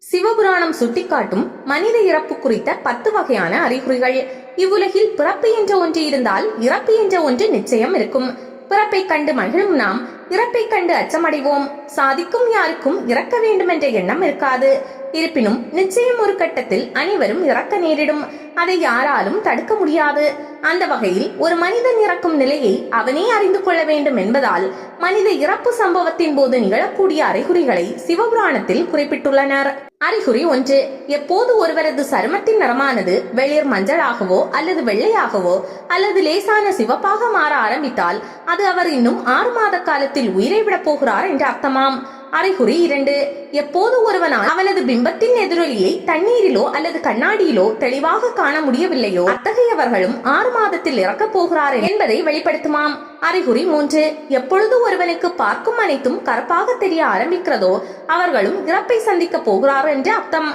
சிவபுராணம் சுட்டிக்காட்டும் மனித இறப்பு குறித்த 10 வகையான அறிகுறிகள். இவ்வுலகில் பிறப்பு என்ற ஒன்று இருந்தால் இறப்பு என்ற ஒன்று நிச்சயம் இருக்கும். பிறப்பை கண்டு மகிழும் நாம் இறப்பை கண்டு அச்சமடைவோம். சாதிக்கும் யாருக்கும் இறக்க வேண்டும் என்ற எண்ணம் இருக்காது. இருப்பினும் நிச்சயம் ஒரு கட்டத்தில் அனைவரும் இறக்க நேரிடும். அதை யாராலும் தடுக்க முடியாது. அந்த வகையில் ஒரு மனிதன் இறக்கும் நிலையை அவனே அறிந்து கொள்ள வேண்டும் என்பதால் மனித இறப்பு சம்பவத்தின் போது நிகழக்கூடிய அறிகுறிகளை சிவபுராணத்தில் குறிப்பிட்டுள்ளனர். அறிகுறி 1. எப்போது ஒருவரது சருமத்தின் நிறமானது வெளிர் மஞ்சளாகவோ அல்லது வெள்ளையாகவோ அல்லது லேசான சிவப்பாக மாற ஆரம்பித்தால் அது அவர் இன்னும் 6 மாத காலத்தில் உயிரை விடப் போகிறார் என்ற அர்த்தமாம். அறிகுறி 2. எப்போது ஒருவனால் அவனது பிம்பத்தின் எதிரொலியை தண்ணீரிலோ அல்லது கண்ணாடியிலோ தெளிவாக காண முடியவில்லையோ அத்தகையவர்களும் 6 மாதத்தில் இறக்கப் போகிறார் என்பதை வெளிப்படுத்துமாம். அறிகுறி 3. எப்பொழுது ஒருவனுக்கு பார்க்கும் அனைத்தும் கருப்பாக தெரிய ஆரம்பிக்கிறதோ அவர்களும் இறப்பை சந்திக்க போகிறார் என்று அர்த்தம்.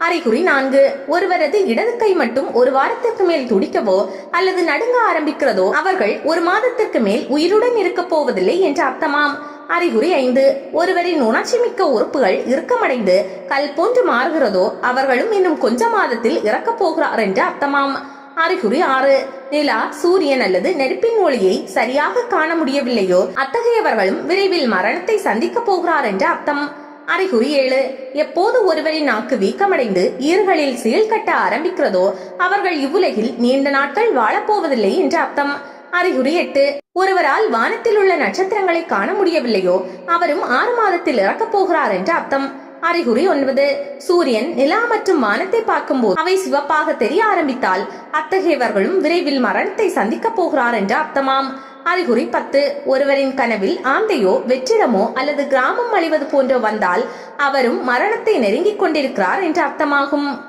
அறிகுறி 4. ஒருவரது இடது கை மட்டும் 1 வாரத்திற்கு மேல் துடிக்கவோ அல்லது நடுங்க ஆரம்பிக்கிறதோ அவர்கள் 1 மாதத்திற்கு மேல் உயிருடன் இருக்க போவதில்லை என்று அர்த்தமாம். அறிகுறி 5. ஒருவரின் உணர்ச்சி மிக்க உறுப்புகள் இறுக்கமடைந்து கல் போன்று மாறுகிறதோ அவர்களும் இன்னும் கொஞ்ச மாதத்தில் இறக்கப் போகிறார் என்று அர்த்தமாம். அறிகுறி 6. நிலா, சூரியன் அல்லது நெருப்பின் ஒளியை சரியாக காண முடியவில்லையோ அத்தகையவர்களும் விரைவில் மரணத்தை சந்திக்க போகிறார் என்று அர்த்தம். அறிகுறி 7. எப்போது ஒருவரின் நாக்கு வீக்கமடைந்து ஈறுகளில் சீல் கட்ட ஆரம்பிக்கிறதோ அவர்கள் இவ்வுலகில் நீண்ட நாட்கள் வாழப்போவதில்லை என்று அர்த்தம். அறிகுறி 8. ஒருவரால் வானத்தில் உள்ள நட்சத்திரங்களை காண முடியவில்லையோ அவரும் 6 மாதத்தில் இறக்கப் போகிறார் என்று அர்த்தம். அறிகுறி 9. சூரியன், நிலா மற்றும் வானத்தை பார்க்கும்போது அவை சிவப்பாக தெரிய ஆரம்பித்தால் அத்தகையவர்களும் விரைவில் மரணத்தை சந்திக்க போகிறார் என்று அர்த்தமாம். அறிகுறி 10. ஒருவரின் கனவில் ஆந்தையோ வெற்றிடமோ அல்லது கிராமம் அழிவது போன்றோ வந்தால் அவரும் மரணத்தை நெருங்கிக் கொண்டிருக்கிறார் என்று அர்த்தமாகும்.